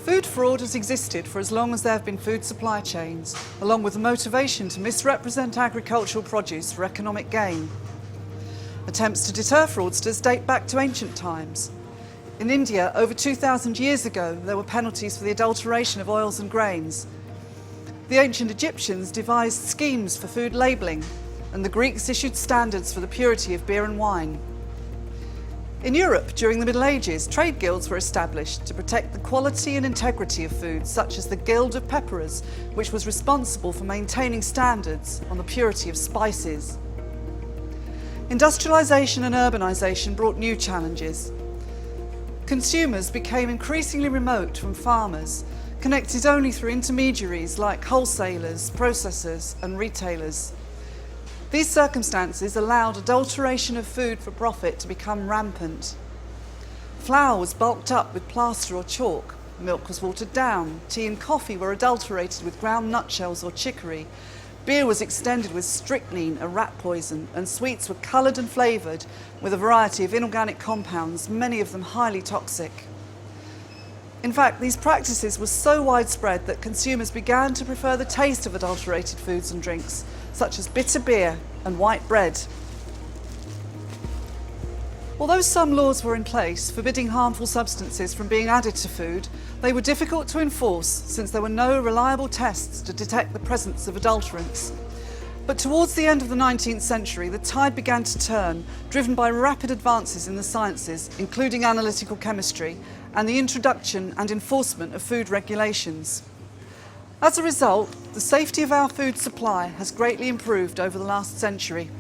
Food fraud has existed for as long as there have been food supply chains, along with the motivation to misrepresent agricultural produce for economic gain. Attempts to deter fraudsters date back to ancient times. In India, over 2,000 years ago, there were penalties for the adulteration of oils and grains. The ancient Egyptians devised schemes for food labelling, and the Greeks issued standards for the purity of beer and wine. In Europe, during the Middle Ages, trade guilds were established to protect the quality and integrity of food, such as the Guild of Pepperers, which was responsible for maintaining standards on the purity of spices. Industrialisation and urbanisation brought new challenges. Consumers became increasingly remote from farmers, connected only through intermediaries like wholesalers, processors and retailers. These circumstances allowed adulteration of food for profit to become rampant. Flour was bulked up with plaster or chalk, milk was watered down, tea and coffee were adulterated with ground nutshells or chicory, beer was extended with strychnine, a rat poison, and sweets were coloured and flavoured with a variety of inorganic compounds, many of them highly toxic. In fact, these practices were so widespread that consumers began to prefer the taste of adulterated foods and drinks, such as bitter beer and white bread. Although some laws were in place forbidding harmful substances from being added to food, they were difficult to enforce since there were no reliable tests to detect the presence of adulterants. But towards the end of the 19th century, the tide began to turn, driven by rapid advances in the sciences, including analytical chemistry, and the introduction and enforcement of food regulations. As a result, the safety of our food supply has greatly improved over the last century.